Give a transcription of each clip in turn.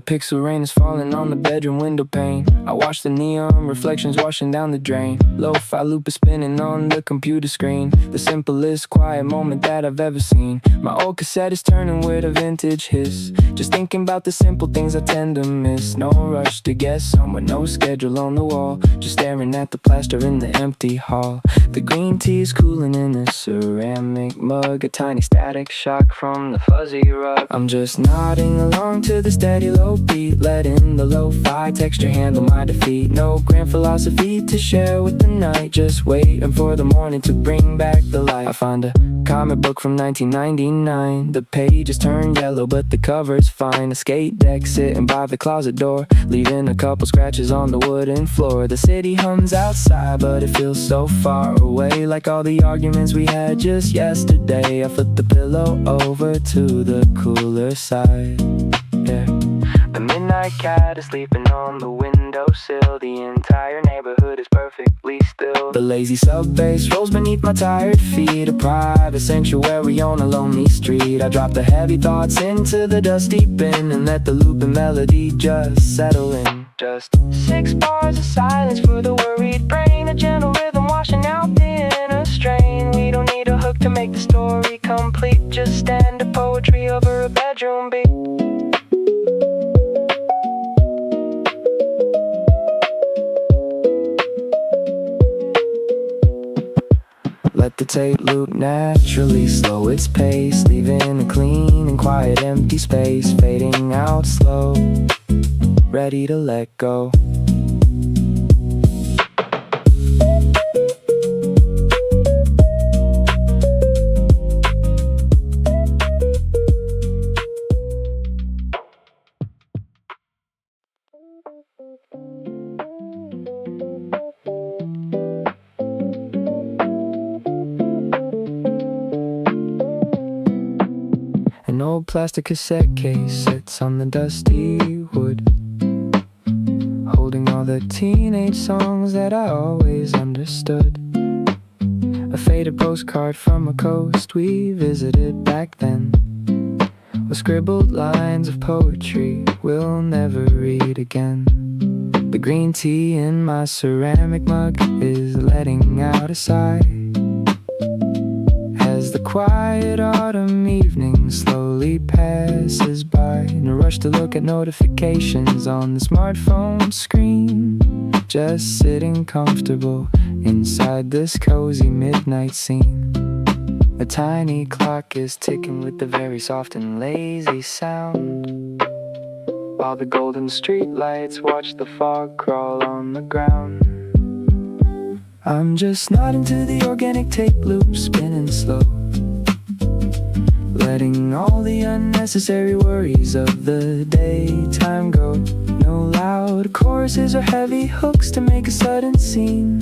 pixel rain is falling on the bedroom window pane. I watch the neon reflections washing down the drain. Lo-fi loop is spinning on the computer screen. The simplest quiet moment that I've ever seen. My old cassette is turning with a vintage hiss. Just thinking about the simple things I tend to miss. No rush to get somewhere, no schedule on the wall. Just staring at the plaster in the empty hall. The green tea is cooling in a ceramic mug. A tiny static shock from the fuzzy rug. I'm just nodding along to the steady low beat, letting the lo-fi texture handle my defeat. No grand philosophy to share with the night, just waiting for the morning to bring back the light. I find a comic book from 1999. The pages turn yellow but the cover's fine. A skate deck sitting by the closet door, leaving a couple scratches on the wooden floor. The city hums outside but it feels so far away, like all the arguments we had just yesterday. I flip the pillow over to the cooler side. Yeah. The midnight cat is sleeping on the windowsill. The entire neighborhood is perfectly still. The lazy sub-bass rolls beneath my tired feet. A private sanctuary on a lonely street. I drop the heavy thoughts into the dusty bin and let the looping melody just settle in. Just 6 bars of silence for the worried brain. A gentle rhythm washing out the inner strain. We don't need a hook to make the story complete. Just standard poetry over a bedroom beat. Let the tape loop naturally slow its pace, leaving a clean and quiet empty space, fading out slow, ready to let go. An old plastic cassette case sits on the dusty wood, holding all the teenage songs that I always understood. A faded postcard from a coast we visited back then, with scribbled lines of poetry we'll never read again. The green tea in my ceramic mug is letting out a sigh as the quiet autumn evening slowly passes by. In a rush to look at notifications on the smartphone screen, just sitting comfortable inside this cozy midnight scene. A tiny clock is ticking with a very soft and lazy sound, while the golden street lights watch the fog crawl on the ground. I'm just nodding to the organic tape loop spinning slow, letting all the unnecessary worries of the daytime go. No loud choruses or heavy hooks to make a sudden scene,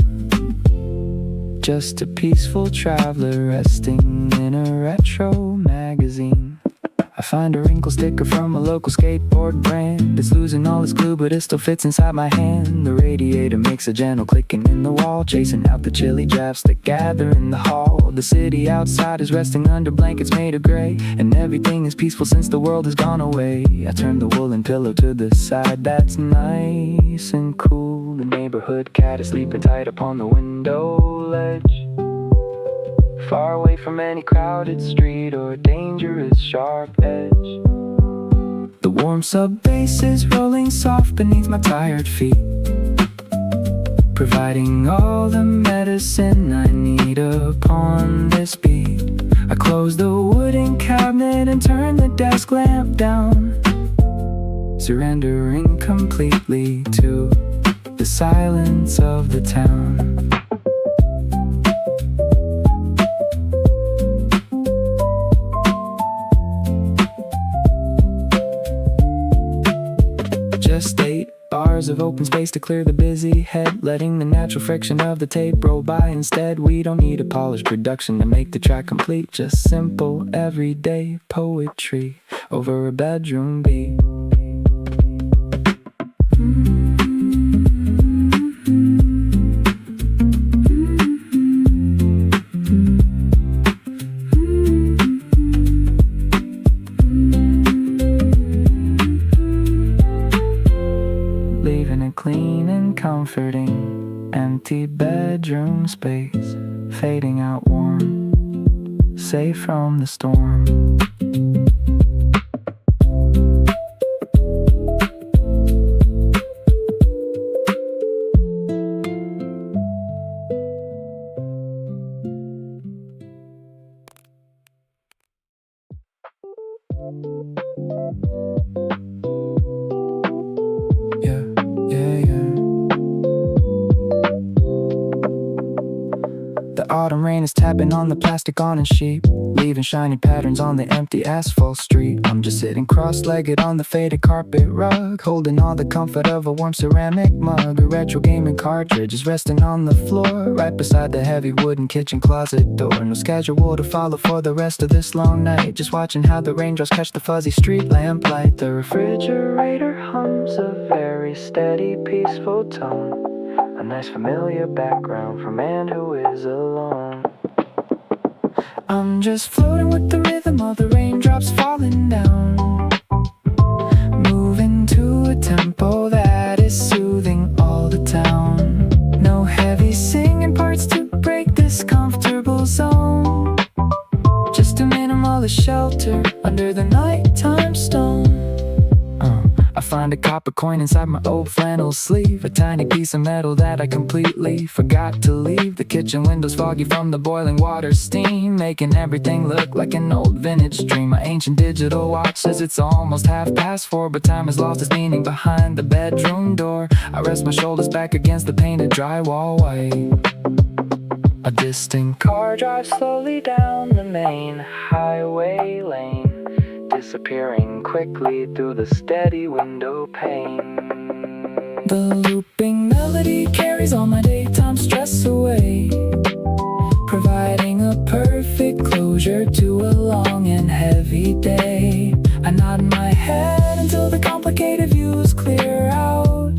just a peaceful traveler resting in a retro magazine. I find a wrinkle sticker from a local skateboard brand. It's losing all its glue but it still fits inside my hand. The radiator makes a gentle clicking in the wall, chasing out the chilly drafts that gather in the hall. The city outside is resting under blankets made of gray, and everything is peaceful since the world has gone away. I turn the woolen pillow to the side that's nice and cool. The neighborhood cat is sleeping tight upon the window ledge, far away from any crowded street or dangerous sharp edge. The warm sub-bass is rolling soft beneath my tired feet, providing all the medicine I need upon this beat. I close the wooden cabinet and turn the desk lamp down, surrendering completely to the silence of the town. Just 8 bars of open space to clear the busy head, letting the natural friction of the tape roll by instead. We don't need a polished production to make the track complete, just simple everyday poetry over a bedroom beat. empty bedroom space, fading out warm, safe from the storm. The autumn rain is tapping on the plastic awning sheet, leaving shiny patterns on the empty asphalt street. I'm just sitting cross-legged on the faded carpet rug, holding all the comfort of a warm ceramic mug. A retro gaming cartridge is resting on the floor, right beside the heavy wooden kitchen closet door. No schedule to follow for the rest of this long night, just watching how the raindrops catch the fuzzy street lamp light. The refrigerator hums a very steady, peaceful tone, a nice familiar background for a man who is alone. I'm just floating with the rhythm of the raindrops falling down, moving to a tempo that is soothing all the town. No heavy singing parts to break this comfortable zone, just a minimalist shelter under the nighttime stone. I find a copper coin inside my old flannel sleeve, a tiny piece of metal that I completely forgot to leave. The kitchen window's foggy from the boiling water steam, making everything look like an old vintage dream. My ancient digital watch says it's almost 4:30, but time has lost its meaning behind the bedroom door. I rest my shoulders back against the painted drywall white. A distant car drives slowly down the main highway lane, disappearing quickly through the steady window pane. The looping melody carries all my daytime stress away, providing a perfect closure to a long and heavy day. I nod my head until the complicated views clear out,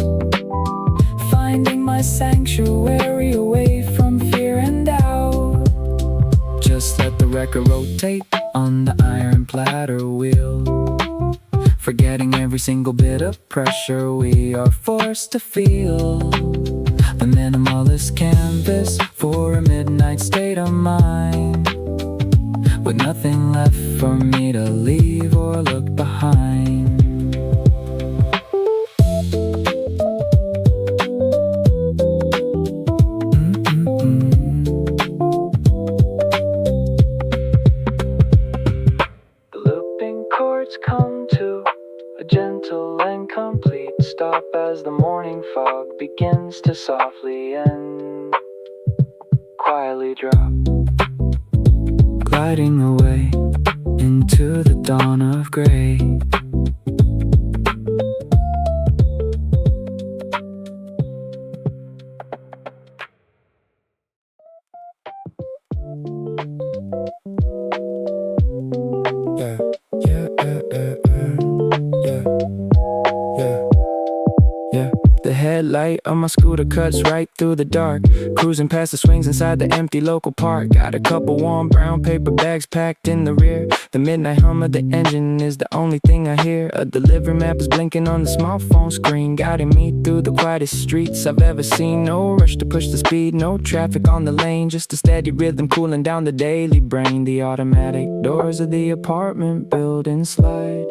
finding my sanctuary away from fear and doubt. Just let the record rotate on the iron platter wheel, forgetting every single bit of pressure we are forced to feel. The minimalist canvas for a midnight state of mind, with nothing left for me to leave or look behind. Come to a gentle and complete stop as the morning fog begins to softly and quietly drop, gliding away into the dawn of gray. The headlight of my scooter cuts right through the dark, cruising past the swings inside the empty local park. Got a couple warm brown paper bags packed in the rear. The midnight hum of the engine is the only thing I hear. A delivery map is blinking on the small phone screen, guiding me through the quietest streets I've ever seen. No rush to push the speed, no traffic on the lane, just a steady rhythm cooling down the daily brain. The automatic doors of the apartment building slide,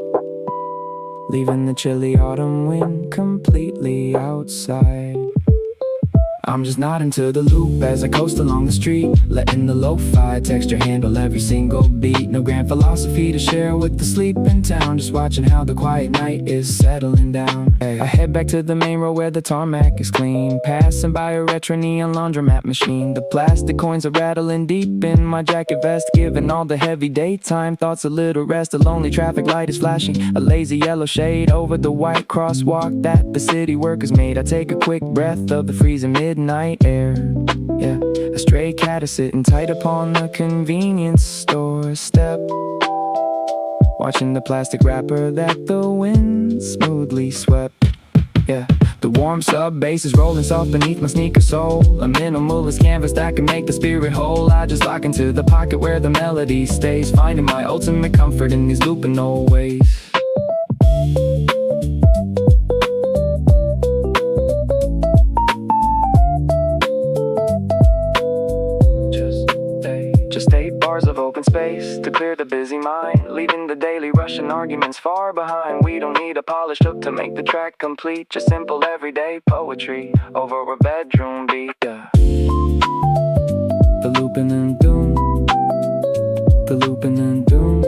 leaving the chilly autumn wind completely outside. I'm just nodding to the loop as I coast along the street, letting the lo-fi texture handle every single beat. No grand philosophy to share with the sleeping town, just watching how the quiet night is settling down. I head back to the main road where the tarmac is clean, passing by a retro neon laundromat machine. The plastic coins are rattling deep in my jacket vest, giving all the heavy daytime thoughts a little rest. A lonely traffic light is flashing, a lazy yellow shade over the white crosswalk that the city workers made. I take a quick breath of the freezing midnight air. Yeah, a stray cat is sitting tight upon the convenience store step, watching the plastic wrapper that the wind smoothly swept. Yeah, the warm sub bass is rolling soft beneath my sneaker sole, a minimalist canvas that can make the spirit whole. I just lock into the pocket where the melody stays, finding my ultimate comfort in these looping old ways. hours of open space to clear the busy mind, leaving the daily rush and arguments far behind. We don't need a polished hook to make the track complete, just simple everyday poetry over a bedroom beat. Yeah. The looping and doom, the looping and doom,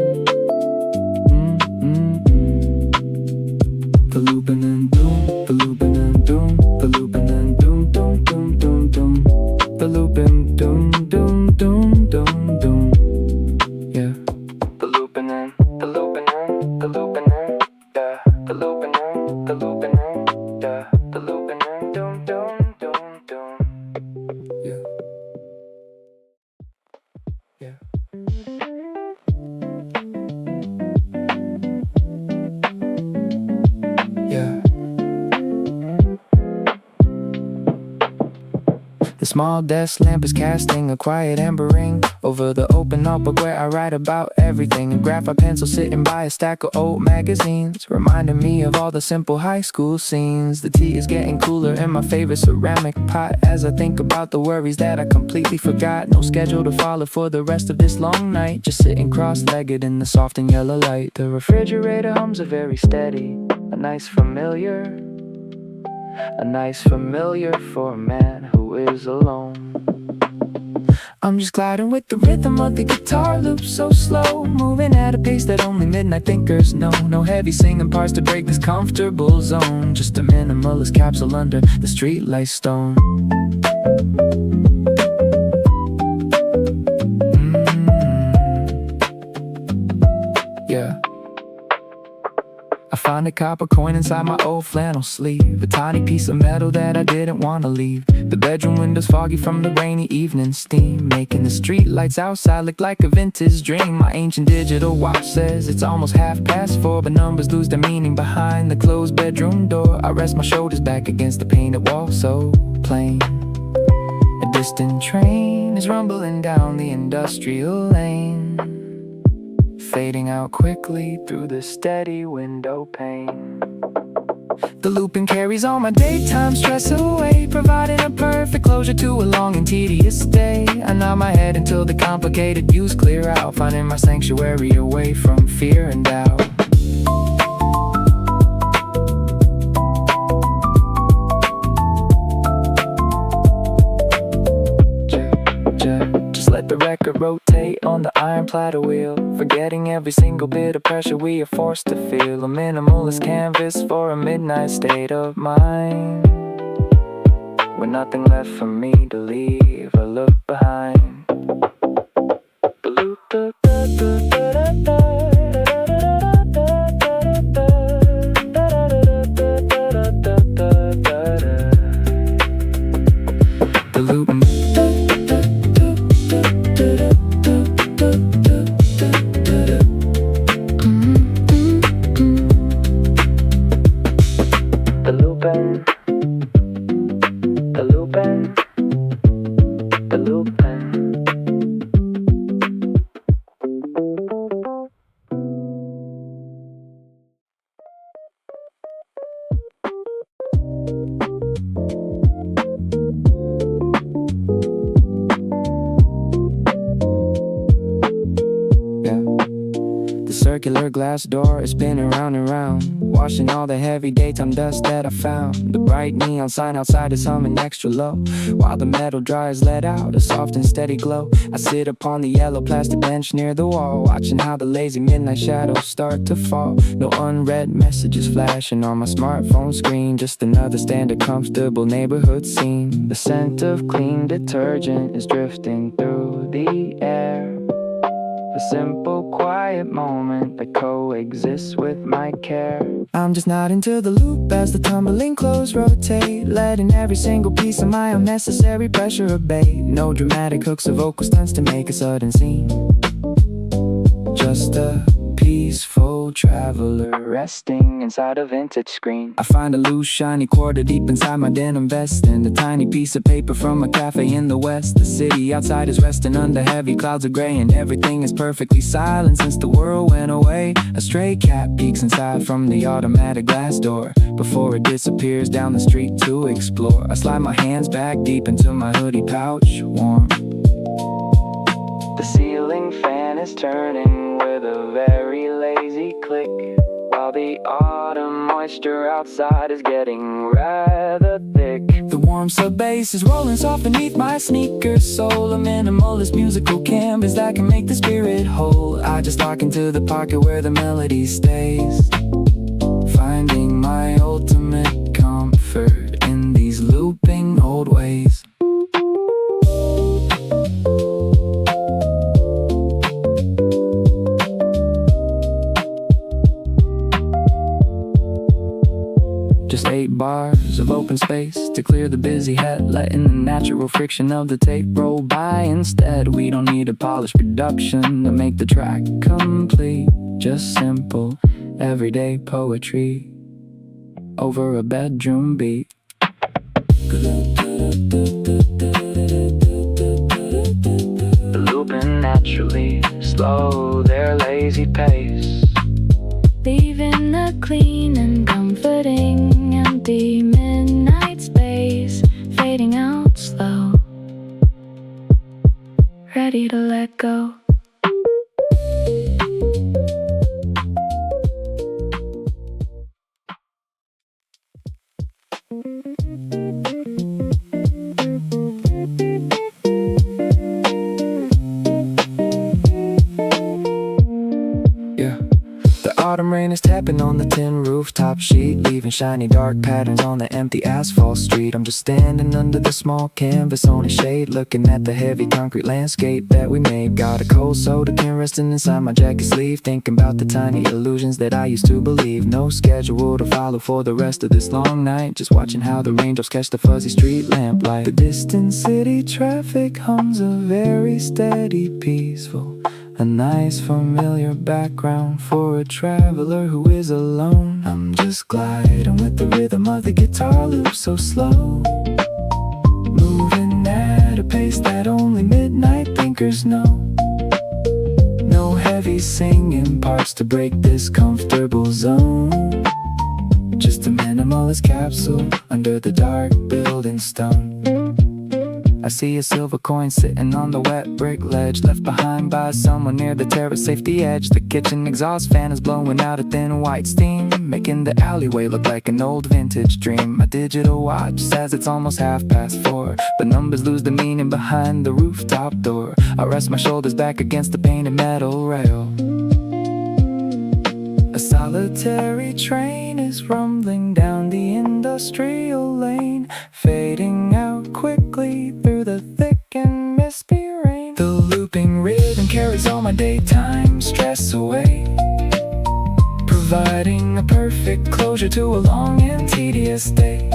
the looping and doom, the looping and doom, the looping and doom, doom, doom, doom, doom, the looping doom, doom, doom, doom, doom. Yeah. The looping and the looping and the looping and yeah. The looping and the looping and yeah. The looping and doom, doom, doom, doom. Yeah. Yeah. Yeah. The small desk lamp is casting a quiet amber ring over the open notebook where I write about everything. A graphite pencil sitting by a stack of old magazines, reminding me of all the simple high school scenes. The tea is getting cooler in my favorite ceramic pot as I think about the worries that I completely forgot. No schedule to follow for the rest of this long night, just sitting cross-legged in the soft and yellow light. The refrigerator hums a very steady, a nice familiar for a man who is alone. I'm just gliding with the rhythm of the guitar loop, so slow, moving at a pace that only midnight thinkers know. No heavy singing parts to break this comfortable zone, just a minimalist capsule under the streetlight stone. Yeah. I found a copper coin inside my old flannel sleeve, a tiny piece of metal that I didn't want to leave. The bedroom window's foggy from the rainy evening steam, making the street lights outside look like a vintage dream. My ancient digital watch says it's almost 4:30, but numbers lose their meaning behind the closed bedroom door. I rest my shoulders back against the painted wall, so plain. A distant train is rumbling down the industrial lane, fading out quickly through the steady window pane. The looping carries all my daytime stress away, providing a perfect closure to a long and tedious day. I nod my head until the complicated views clear out, finding my sanctuary away from fear and doubt. Just let the record rotate on the iron platter wheel, forgetting every single bit of pressure we are forced to feel. A minimalist canvas for a midnight state of mind, with nothing left for me to leave or look behind. The looping. Circular glass door is spinning round and round, washing all the heavy daytime dust that I found. The bright neon sign outside is humming extra low, while the metal dryers let out a soft and steady glow. I sit upon the yellow plastic bench near the wall, watching how the lazy midnight shadows start to fall. No unread messages flashing on my smartphone screen, just another standard comfortable neighborhood scene. The scent of clean detergent is drifting through the air, a simple, quiet moment that coexists with my care. I'm just nodding to the loop as the tumbling clothes rotate, letting every single piece of my unnecessary pressure abate. No dramatic hooks or vocal stunts to make a sudden scene, just a peaceful traveler resting inside a vintage screen. I find a loose shiny quarter deep inside my denim vest, and a tiny piece of paper from a cafe in the west. The city outside is resting under heavy clouds of gray, and everything is perfectly silent since the world went away. A stray cat peeks inside from the automatic glass door before it disappears down the street to explore. I slide my hands back deep into my hoodie pouch, warm. The ceiling is turning with a very lazy click, while the autumn moisture outside is getting rather thick. The warm sub-bass is rolling soft beneath my sneakers. Soul, a minimalist musical canvas that can make the spirit whole. I just lock into the pocket where the melody stays, finding my ultimate comfort in these looping old ways. Just 8 bars of open space to clear the busy head, letting the natural friction of the tape roll by. Instead, we don't need a polished production to make the track complete. Just simple, everyday poetry over a bedroom beat. Looping naturally, slow their lazy pace, leaving a clean and comforting empty midnight space, fading out slow, ready to let go. Autumn rain is tapping on the tin rooftop sheet, leaving shiny dark patterns on the empty asphalt street. I'm just standing under the small canvas on a shade, looking at the heavy concrete landscape that we made. Got a cold soda can resting inside my jacket sleeve, thinking about the tiny illusions that I used to believe. No schedule to follow for the rest of this long night, just watching how the raindrops catch the fuzzy street lamplight. The distant city traffic hums a very steady, peaceful, a nice familiar background for a traveler who is alone. I'm just gliding with the rhythm of the guitar loop, so slow, moving at a pace that only midnight thinkers know. No heavy singing parts to break this comfortable zone, just a minimalist capsule under the dark building stone. I see a silver coin sitting on the wet brick ledge, left behind by someone near the terrace safety edge. The kitchen exhaust fan is blowing out a thin white steam, making the alleyway look like an old vintage dream. My digital watch says it's almost 4:30, but numbers lose the meaning behind the rooftop door. I rest my shoulders back against the painted metal rail. A solitary train is rumbling down the industrial lane, fading out quickly through the thick and misty rain. The looping rhythm carries all my daytime stress away, providing a perfect closure to a long and tedious day.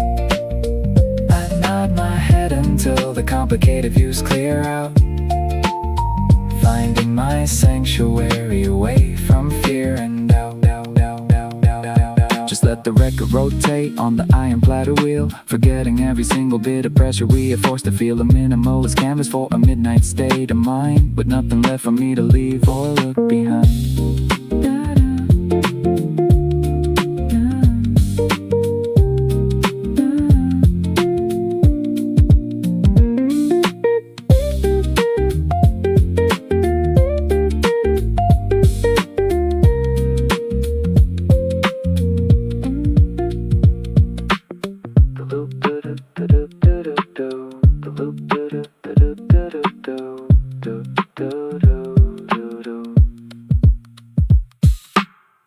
I nod my head until the complicated views clear out, finding my sanctuary away from fear and doubt. Just let the record rotate on the iron platter wheel, forgetting every single bit of pressure we are forced to feel. A minimalist canvas for a midnight state of mind, with nothing left for me to leave or look behind.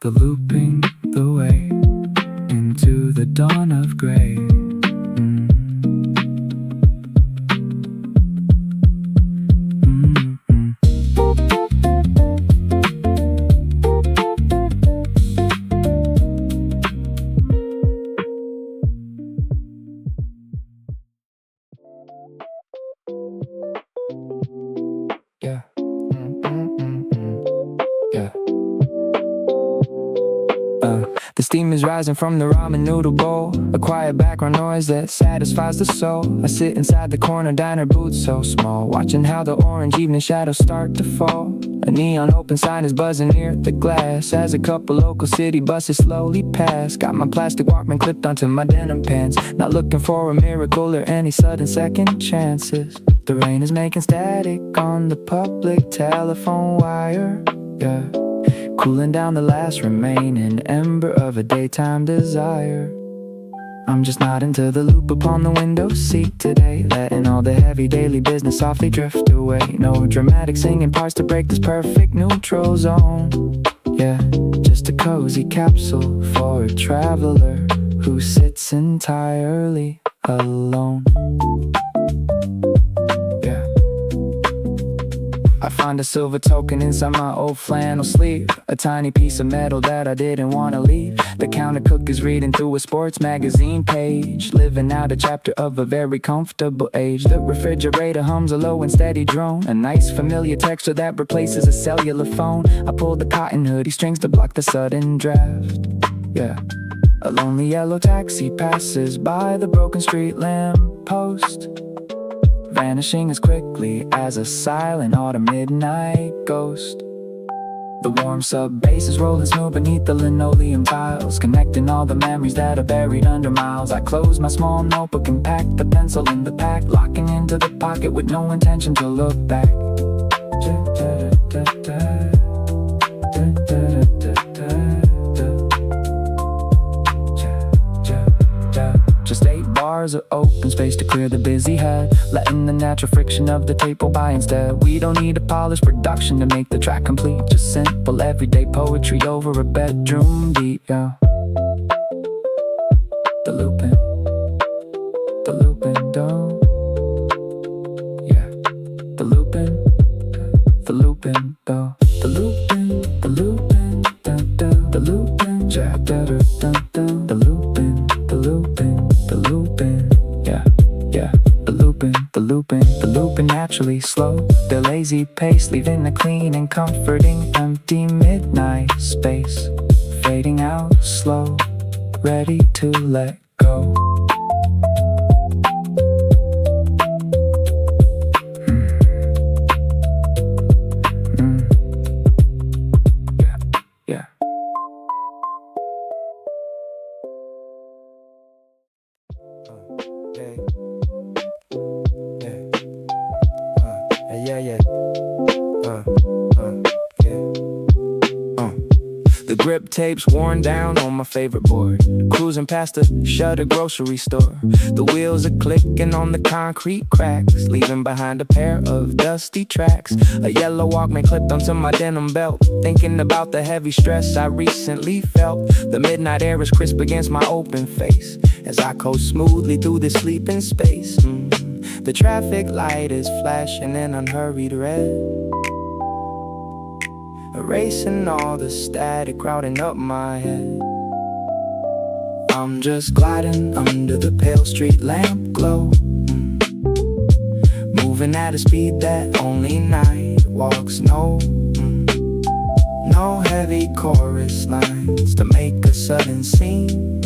The looping the way into the dawn of gray. Yeah. Yeah. The steam is rising from the ramen noodle bowl, a quiet background noise that satisfies the soul. I sit inside the corner diner booth so small, watching how the orange evening shadows start to fall. A neon open sign is buzzing near the glass as a couple local city buses slowly pass. Got my plastic Walkman clipped onto my denim pants, not looking for a miracle or any sudden second chances. The rain is making static on the public telephone wire, yeah, cooling down the last remaining ember of a daytime desire. I'm just nodding to the loop upon the window seat today, letting all the heavy daily business softly drift away. No dramatic singing parts to break this perfect neutral zone. Yeah, just a cozy capsule for a traveler who sits entirely alone. Yeah, I find a silver token inside my old flannel sleeve, a tiny piece of metal that I didn't want to leave. The counter cook is reading through a sports magazine page, living out a chapter of a very comfortable age. The refrigerator hums a low and steady drone, a nice familiar texture that replaces a cellular phone. I pull the cotton hoodie strings to block the sudden draft. Yeah, a lonely yellow taxi passes by the broken street lamp post, vanishing as quickly as a silent autumn midnight ghost. The warm sub-bass is rolling smooth beneath the linoleum tiles, connecting all the memories that are buried under miles. I close my small notebook and pack the pencil in the pack, locking into the pocket with no intention to look back. Just 8 bars of open space to clear the busy head, letting the natural friction of the tape go by instead. We don't need a polished production to make the track complete, just simple everyday poetry over a bedroom beat, yeah. The looping do, yeah. The looping do, the looping, da da, the looping, ja da da da da, the looping, yeah, yeah. The looping naturally slow, the lazy pace, leaving a clean and comforting empty midnight space, fading out slow, ready to let go. Yeah, yeah. The grip tape's worn down on my favorite board, cruising past the shuttered grocery store. The wheels are clicking on the concrete cracks, leaving behind a pair of dusty tracks. A yellow Walkman clipped onto my denim belt, thinking about the heavy stress I recently felt. The midnight air is crisp against my open face as I coast smoothly through the sleeping space. The traffic light is flashing in unhurried red, erasing all the static crowding up my head. I'm just gliding under the pale street lamp glow, moving at a speed that only night walks know. No heavy chorus lines to make a sudden scene,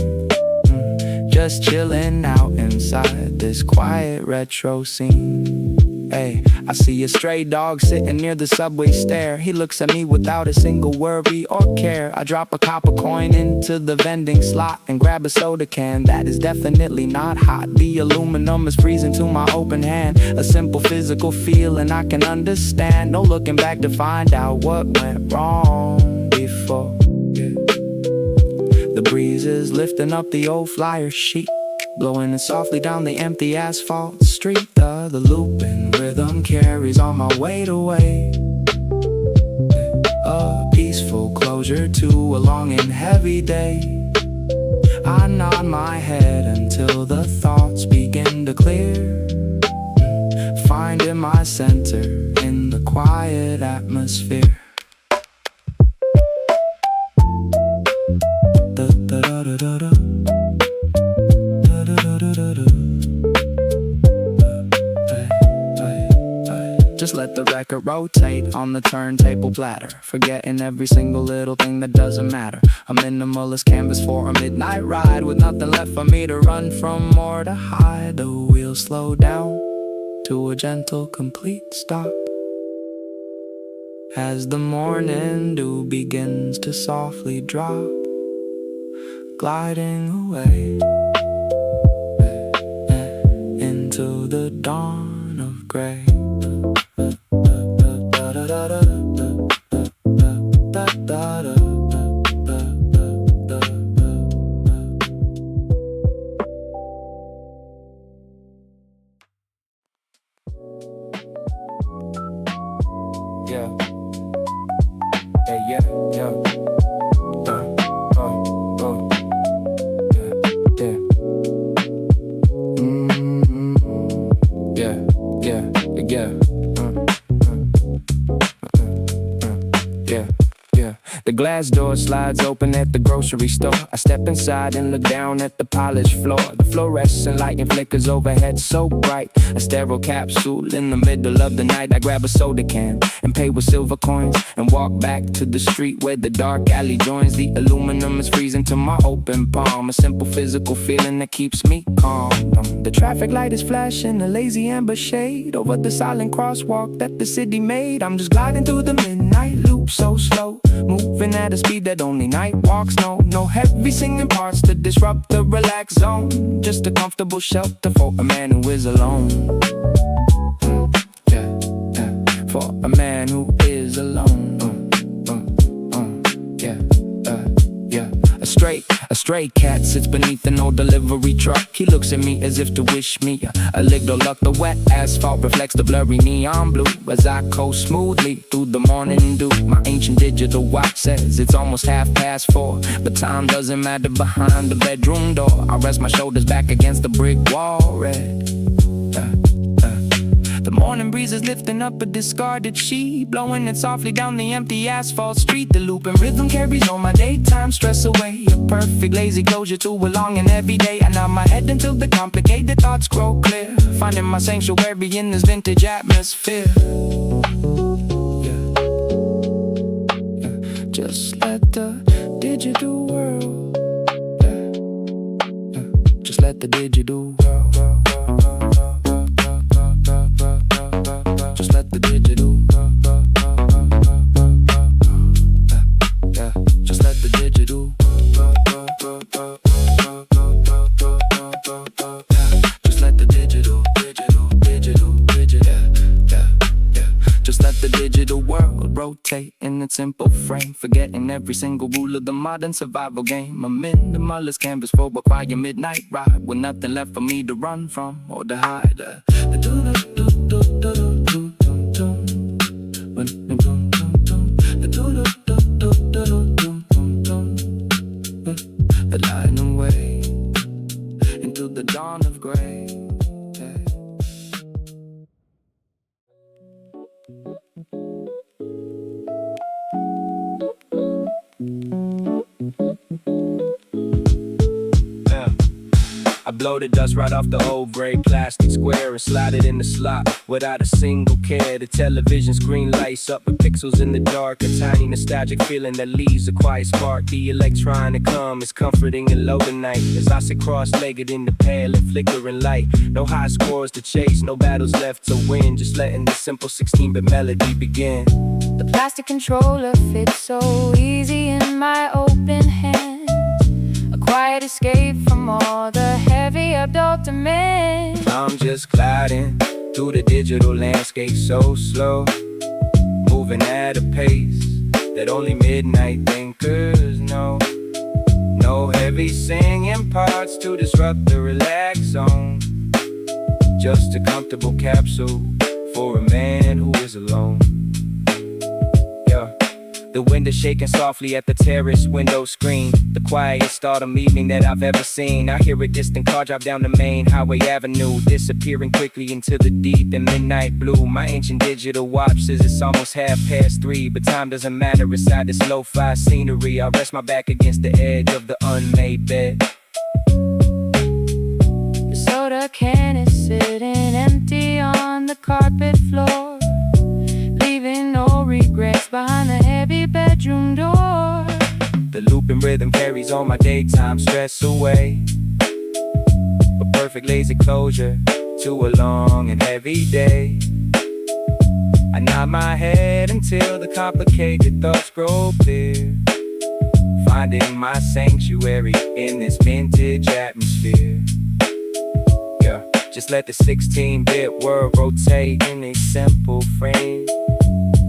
just chilling out inside this quiet retro scene. Hey, I see a stray dog sitting near the subway stair. He looks at me without a single worry or care. I drop a copper coin into the vending slot and grab a soda can that is definitely not hot. The aluminum is freezing to my open hand, a simple physical feeling I can understand. No looking back to find out what went wrong before. The breeze is lifting up the old flyer sheet, blowing it softly down the empty asphalt street. The looping rhythm carries on my weight away, a peaceful closure to a long and heavy day. I nod my head until the thoughts begin to clear, finding my center in the quiet atmosphere. Just let the record rotate on the turntable platter, forgetting every single little thing that doesn't matter. A minimalist canvas for a midnight ride, with nothing left for me to run from or to hide. The wheels slow down to a gentle, complete stop as the morning dew begins to softly drop, gliding away into the dawn of gray. Yeah. Hey, yeah, yeah. The glass door slides open at the grocery store. I step inside and look down at the polished floor. The fluorescent light and flickers overhead so bright. A sterile capsule in the middle of the night. I grab a soda can and pay with silver coins and walk back to the street where the dark alley joins. The aluminum is freezing to my open palm. A simple physical feeling that keeps me calm. The traffic light is flashing a lazy amber shade over the silent crosswalk that the city made. I'm just gliding through the midnight loop so slow, moving at a speed that only night walks know. No heavy singing parts to disrupt the relaxed zone. Just a comfortable shelter for a man who is alone. For a man who is alone. A stray cat sits beneath an old delivery truck. He looks at me as if to wish me a little luck. The wet asphalt reflects the blurry neon blue as I coast smoothly through the morning dew. My ancient digital watch says it's almost 4:30, but time doesn't matter behind the bedroom door. I rest my shoulders back against the brick wall. Red. The morning breeze is lifting up a discarded sheet, blowing it softly down the empty asphalt street. The looping rhythm carries all my daytime stress away. A perfect lazy closure to a long and heavy day. I nod my head until the complicated thoughts grow clear, finding my sanctuary in this vintage atmosphere. Just let the digital world, just let the digital world, just let the digital, just let the digital, just let the digital, just let the digital world rotate in its simple frame, forgetting every single rule of the modern survival game. A minimalist canvas for a quiet midnight ride with nothing left for me to run from or to hide. The lighting away into the dawn of gray. I blow the dust right off the old gray plastic square and slide it in the slot without a single care. The television screen lights up with pixels in the dark, a tiny nostalgic feeling that leaves a quiet spark. The electron to come is comforting and low tonight as I sit cross-legged in the pale and flickering light. No high scores to chase, no battles left to win, just letting the simple 16-bit melody begin. The plastic controller fits so easy in my open hand, a quiet escape from all the heavy adult demand. I'm just gliding through the digital landscape so slow, moving at a pace that only midnight thinkers know. No heavy singing parts to disrupt the relaxed zone, just a comfortable capsule for a man who is alone. The wind is shaking softly at the terrace window screen, the quietest autumn evening that I've ever seen. I hear a distant car drive down the main highway avenue, disappearing quickly into the deep and midnight blue. My ancient digital watch says it's almost 3:30, but time doesn't matter inside this lo-fi scenery. I rest my back against the edge of the unmade bed. The soda can is sitting empty on the carpet floor, leaving no regrets behind the heavy bedroom door. The looping rhythm carries all my daytime stress away, a perfect lazy closure to a long and heavy day. I nod my head until the complicated thoughts grow clear, finding my sanctuary in this vintage atmosphere. Just let the 16-bit world rotate in a simple frame,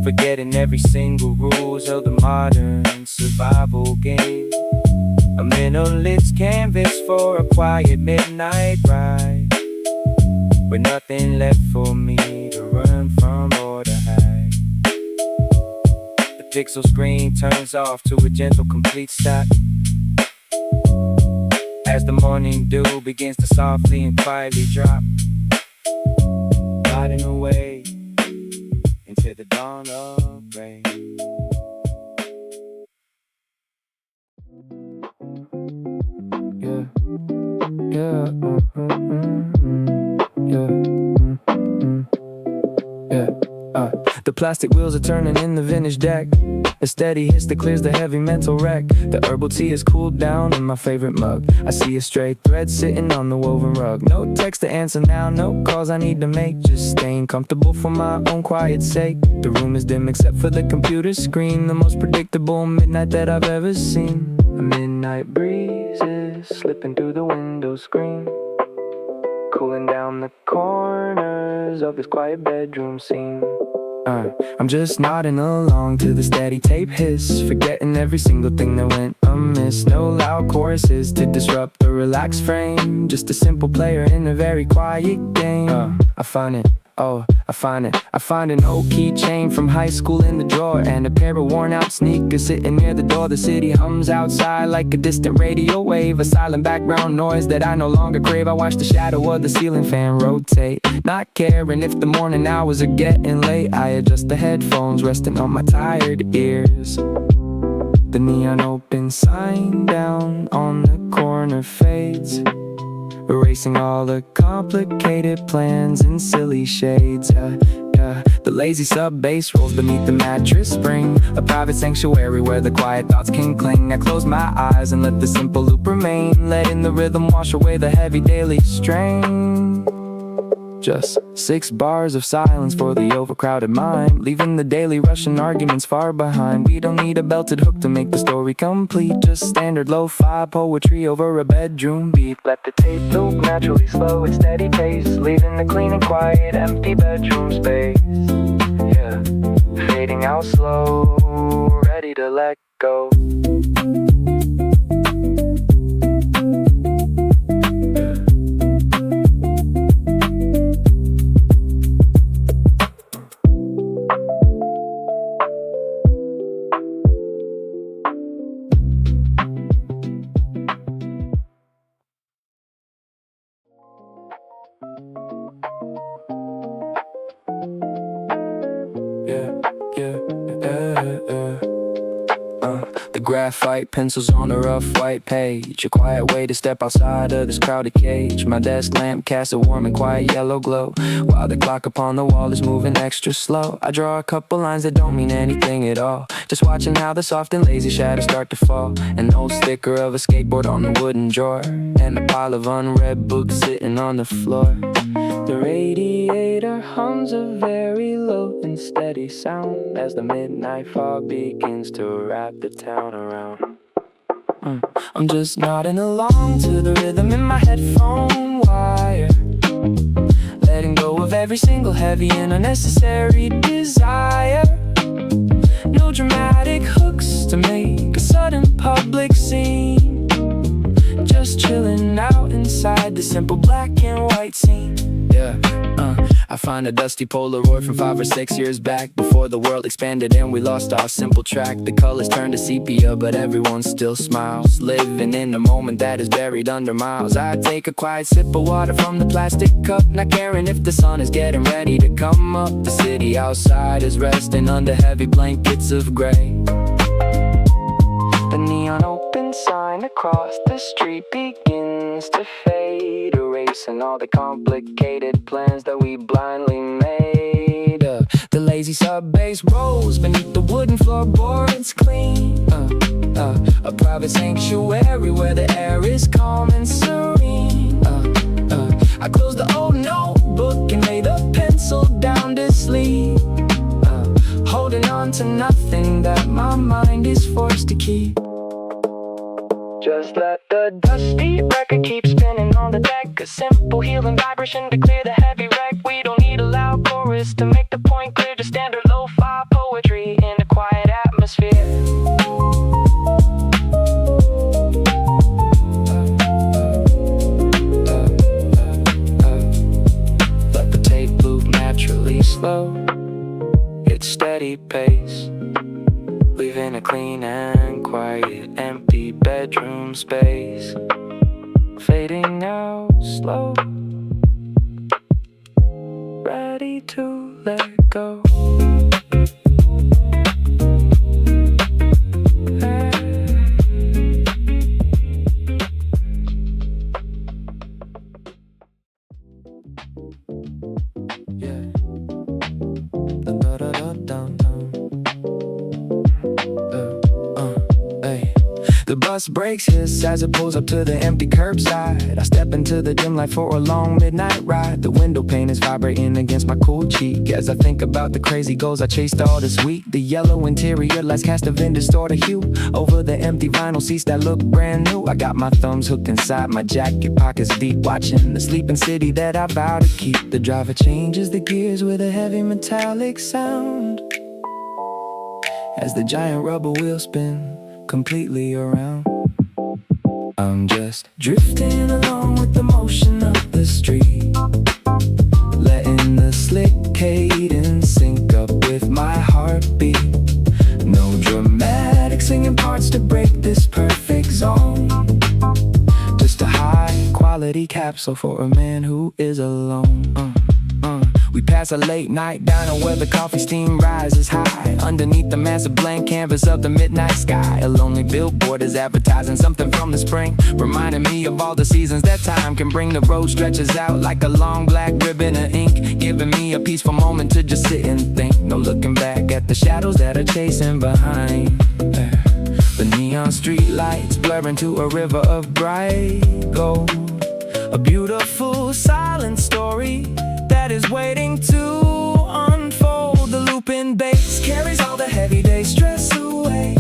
forgetting every single rules of the modern survival game. A minimalist canvas for a quiet midnight ride, with nothing left for me to run from or to hide. The pixel screen turns off to a gentle complete stop, as the morning dew begins to softly and quietly drop, gliding away into the dawn of rain. Yeah, yeah, yeah. The plastic wheels are turning in the vintage deck. A steady hiss that clears the heavy mental wreck. The herbal tea has cooled down in my favorite mug. I see a stray thread sitting on the woven rug. No text to answer now, no calls I need to make. Just staying comfortable for my own quiet sake. The room is dim except for the computer screen, the most predictable midnight that I've ever seen. A midnight breeze is slipping through the window screen, cooling down the corners of this quiet bedroom scene. I'm just nodding along to the steady tape hiss, forgetting every single thing that went amiss. No loud choruses to disrupt the relaxed frame, just a simple player in a very quiet game. I find an old keychain from high school in the drawer, and a pair of worn out sneakers sitting near the door. The city hums outside like a distant radio wave, a silent background noise that I no longer crave. I watch the shadow of the ceiling fan rotate, not caring if the morning hours are getting late. I adjust the headphones resting on my tired ears. The neon open sign down on the corner fades, erasing all the complicated plans in silly shades. The lazy sub-bass rolls beneath the mattress spring, a private sanctuary where the quiet thoughts can cling. I close my eyes and let the simple loop remain, letting the rhythm wash away the heavy daily strain. Just 6 bars of silence for the overcrowded mind, leaving the daily Russian arguments far behind. We don't need a belted hook to make the story complete, just standard lo-fi poetry over a bedroom beat. Let the tape loop naturally slow at steady pace, leaving the clean and quiet empty bedroom space. Yeah, fading out slow, ready to let go. The graphite pencils on a rough white page, a quiet way to step outside of this crowded cage. My desk lamp casts a warm and quiet yellow glow, while the clock upon the wall is moving extra slow. I draw a couple lines that don't mean anything at all, just watching how the soft and lazy shadows start to fall. An old sticker of a skateboard on the wooden drawer, and a pile of unread books sitting on the floor. The radiator hums a very low and steady sound as the midnight fog begins to wrap the town around. I'm just nodding along to the rhythm in my headphone wire, letting go of every single heavy and unnecessary desire. No dramatic hooks to make a sudden public scene, just chilling out inside the simple black and white scene. Yeah, I find a dusty Polaroid from 5 or 6 years back, before the world expanded and we lost our simple track. The colors turned to sepia, but everyone still smiles, living in a moment that is buried under miles. I take a quiet sip of water from the plastic cup, not caring if the sun is getting ready to come up. The city outside is resting under heavy blankets of gray. The neon open sign across the street begins to fade, erasing all the complicated plans that we blindly made. The lazy sub-bass rolls beneath the wooden floorboards clean, a private sanctuary where the air is calm and serene. I close the old notebook and lay the pencil down to sleep, holding on to nothing that my mind is forced to keep. Just let the dusty record keep spinning on the deck. A simple healing vibration to clear the heavy wreck. We don't need a loud chorus to make the point clear. Just standard lo-fi poetry in a quiet atmosphere. Let the tape loop naturally slow. It's steady pace, leaving a clean and quiet, empty bedroom space. Fading out slow, ready to let go. The bus brakes hiss as it pulls up to the empty curbside. I step into the dim light for a long midnight ride. The window pane is vibrating against my cool cheek as I think about the crazy goals I chased all this week. The yellow interior lights cast a dim distorted hue over the empty vinyl seats that look brand new. I got my thumbs hooked inside my jacket pockets deep, watching the sleeping city that I vow to keep. The driver changes the gears with a heavy metallic sound as the giant rubber wheels spin completely around. I'm just drifting along with the motion of the street, letting the slick cadence sync up with my heartbeat. No dramatic singing parts to break this perfect zone. Just a high quality capsule for a man who is alone. We pass a late night diner where the coffee steam rises high underneath the massive blank canvas of the midnight sky. A lonely billboard is advertising something from the spring, reminding me of all the seasons that time can bring. The road stretches out like a long black ribbon of ink, giving me a peaceful moment to just sit and think. No looking back at the shadows that are chasing behind. The neon street lights blur into a river of bright gold, a beautiful silent story that is waiting to unfold. The looping bass carries all the heavy day stress away,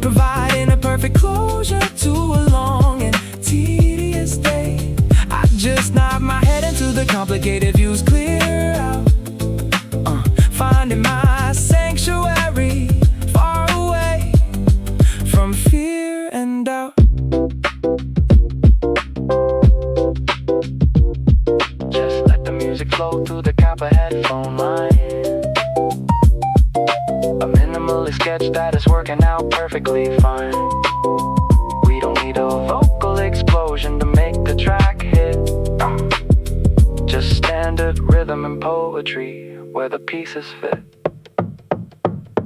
providing a perfect closure to a long and tedious day. I just nod my head into the complicated views clear out, finding my sanctuary far away from fear and doubt. Flow through the copper headphone line, a minimalist sketch that is working out perfectly fine. We don't need a vocal explosion to make the track hit, just standard rhythm and poetry where the pieces fit.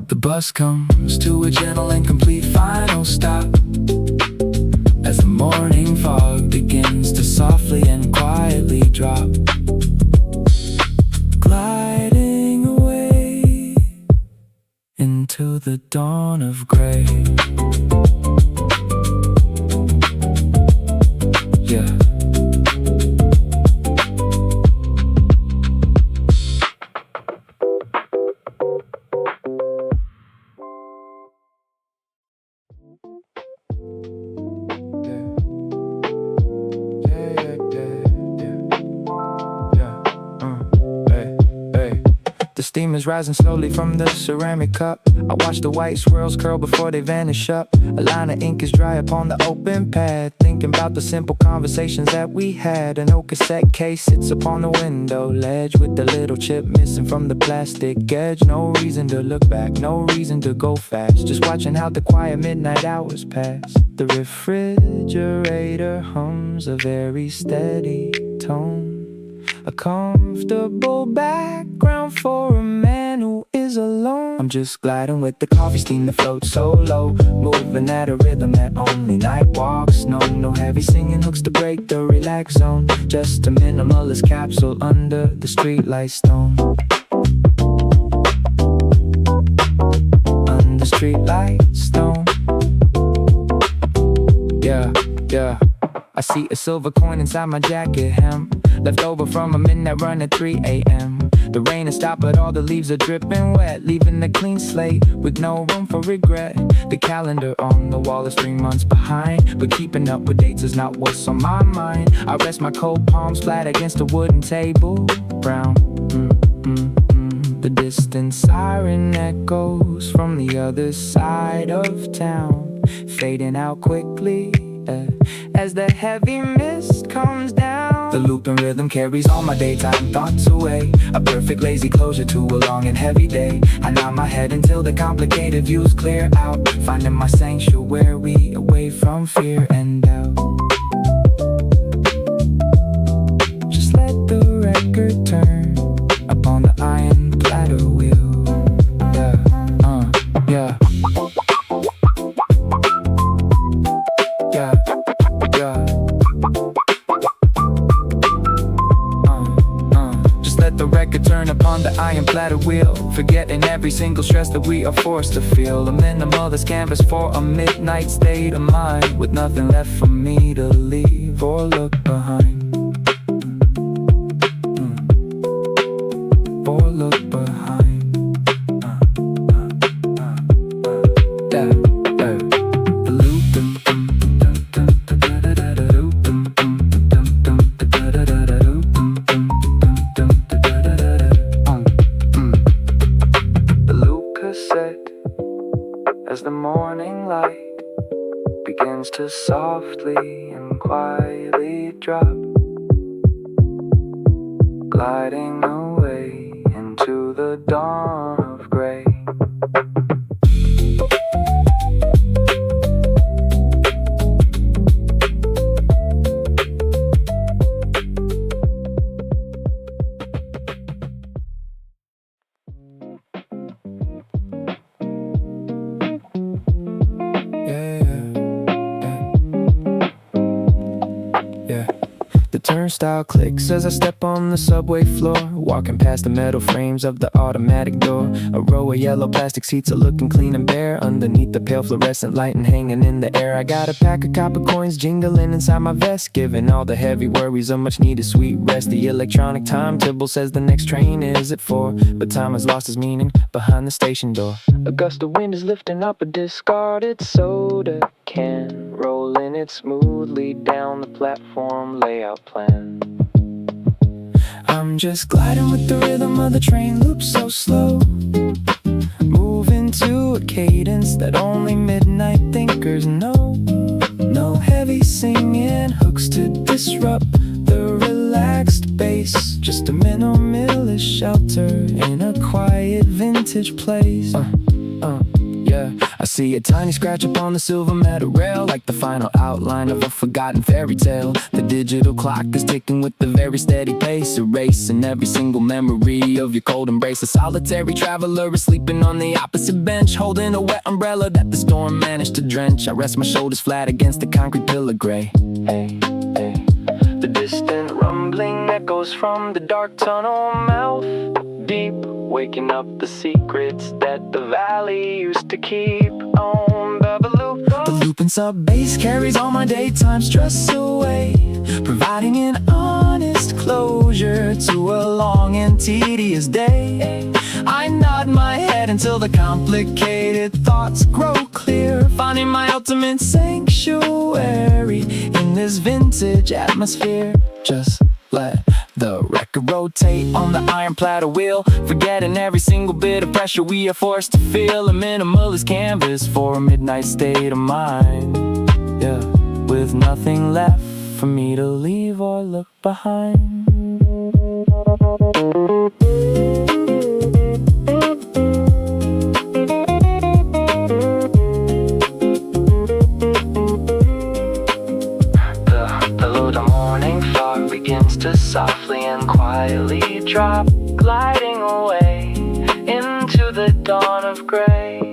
The bus comes to a gentle and complete final stop as the morning fog begins to softly and quietly drop, gliding away into the dawn of gray. Yeah. The steam is rising slowly from the ceramic cup. I watch the white swirls curl before they vanish up. A line of ink is dry upon the open pad, thinking about the simple conversations that we had. An oak cassette case sits upon the window ledge with the little chip missing from the plastic edge. No reason to look back, no reason to go fast, just watching how the quiet midnight hours pass. The refrigerator hums a very steady tone, a comfortable background for a man who is alone. I'm just gliding with the coffee steam that floats so low, moving at a rhythm that only night walks know. No heavy singing hooks to break the relax zone, just a minimalist capsule under the streetlight stone. Under streetlight stone. Yeah. I see a silver coin inside my jacket hem, left over from a midnight run at 3 a.m. The rain has stopped but all the leaves are dripping wet, leaving a clean slate with no room for regret. The calendar on the wall is 3 months behind, but keeping up with dates is not what's on my mind. I rest my cold palms flat against a wooden table, brown. The distant siren echoes from the other side of town, fading out quickly as the heavy mist comes down. The looping rhythm carries all my daytime thoughts away, a perfect lazy closure to a long and heavy day. I nod my head until the complicated views clear out, finding my sanctuary away from fear and doubt. Just let the record turn upon the iron platter wheel. Yeah. Just let the record turn upon the iron platter wheel, forgetting every single stress that we are forced to feel. A minimalist canvas for a midnight state of mind, with nothing left for me to leave or look behind. Or look behind. As the morning light begins to softly and quietly drop, gliding away into the dawn of gray. The turnstile clicks as I step on the subway floor, walking past the metal frames of the automatic door. A row of yellow plastic seats are looking clean and bare, underneath the pale fluorescent lighting hanging in the air. I got a pack of copper coins jingling inside my vest, giving all the heavy worries a much needed sweet rest. The electronic timetable says the next train is at 4, but time has lost its meaning behind the station door. A gust of wind is lifting up a discarded soda can, rolling it smoothly down the platform layout plan. I'm just gliding with the rhythm of the train loop so slow, moving to a cadence that only midnight thinkers know. No heavy singing hooks to disrupt the relaxed bass, just a minimalist shelter in a quiet vintage place. Yeah, I see a tiny scratch upon the silver metal rail, like the final outline of a forgotten fairy tale. The digital clock is ticking with a very steady pace, erasing every single memory of your cold embrace. A solitary traveler is sleeping on the opposite bench, holding a wet umbrella that the storm managed to drench. I rest my shoulders flat against the concrete pillar gray. Hey, hey. The distant rumbling echoes from the dark tunnel mouth, deep, waking up the secrets that the valley used to keep on. The looping sub-bass carries all my daytime stress away, providing an honest closure to a long and tedious day. I nod my head until the complicated thoughts grow clear, finding my ultimate sanctuary in this vintage atmosphere. Just let the record rotate on the iron platter wheel, forgetting every single bit of pressure we are forced to feel. A minimalist canvas for a midnight state of mind, yeah, with nothing left for me to leave or look behind. The morning fog begins to softly and quietly drop, gliding away into the dawn of gray.